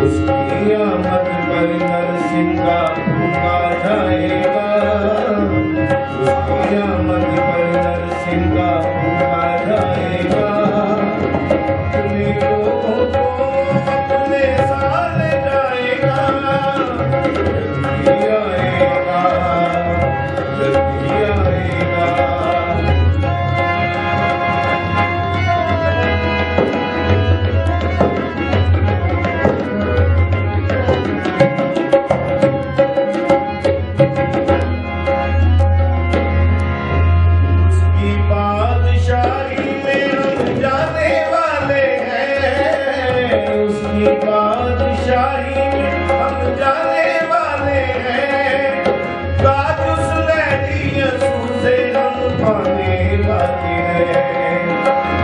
उसकी आमद पर नरसिंगा फूका जाएगा, उसकी आमद पर नरसिंगा फूका जाएगा। अपने लोगों को अपने साथ जाएगा, जल्दी आएगा, जल्दी आएगा। बादशाही में हम जाने वाले हैं, ताज उसने यीशु से हम पाने वाले हैं,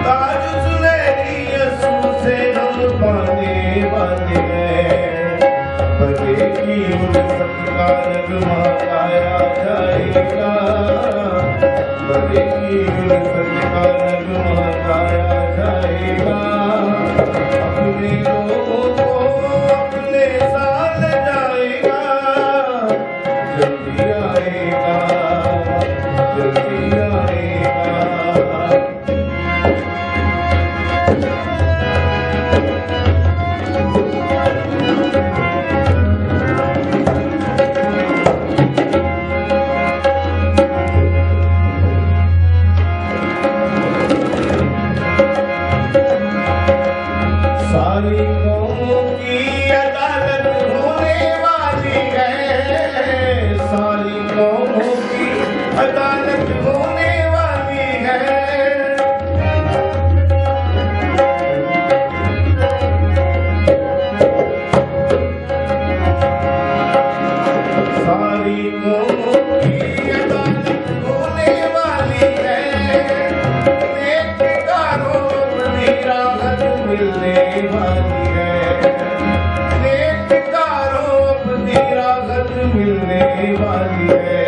ताज उसने यीशु से हम पाने वाले हैं। बड़े की उल्फत का नगमा गाया जाएगा, बड़े की उल्फत का नगमा गाया जाएगा। अपने लोगों को अपने साथ जाएगा, जल्दी आएगा, जल्दी आएगा। सारी कौमों की अदालत होने वाली है, सारी कौमों की अदालत होने वाली है। सारी कौमों की अदालत होने वाली है, नेककारों को राहत मिलने वाली है, नेककारों को राहत मिलने वाली है।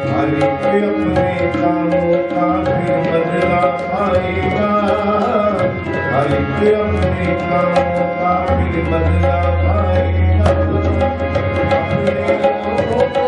हर एक अपने कामों का फिर बदला पाएगा, हर एक अपने कामों का फिर बदला पाएगा। अपने लोगों को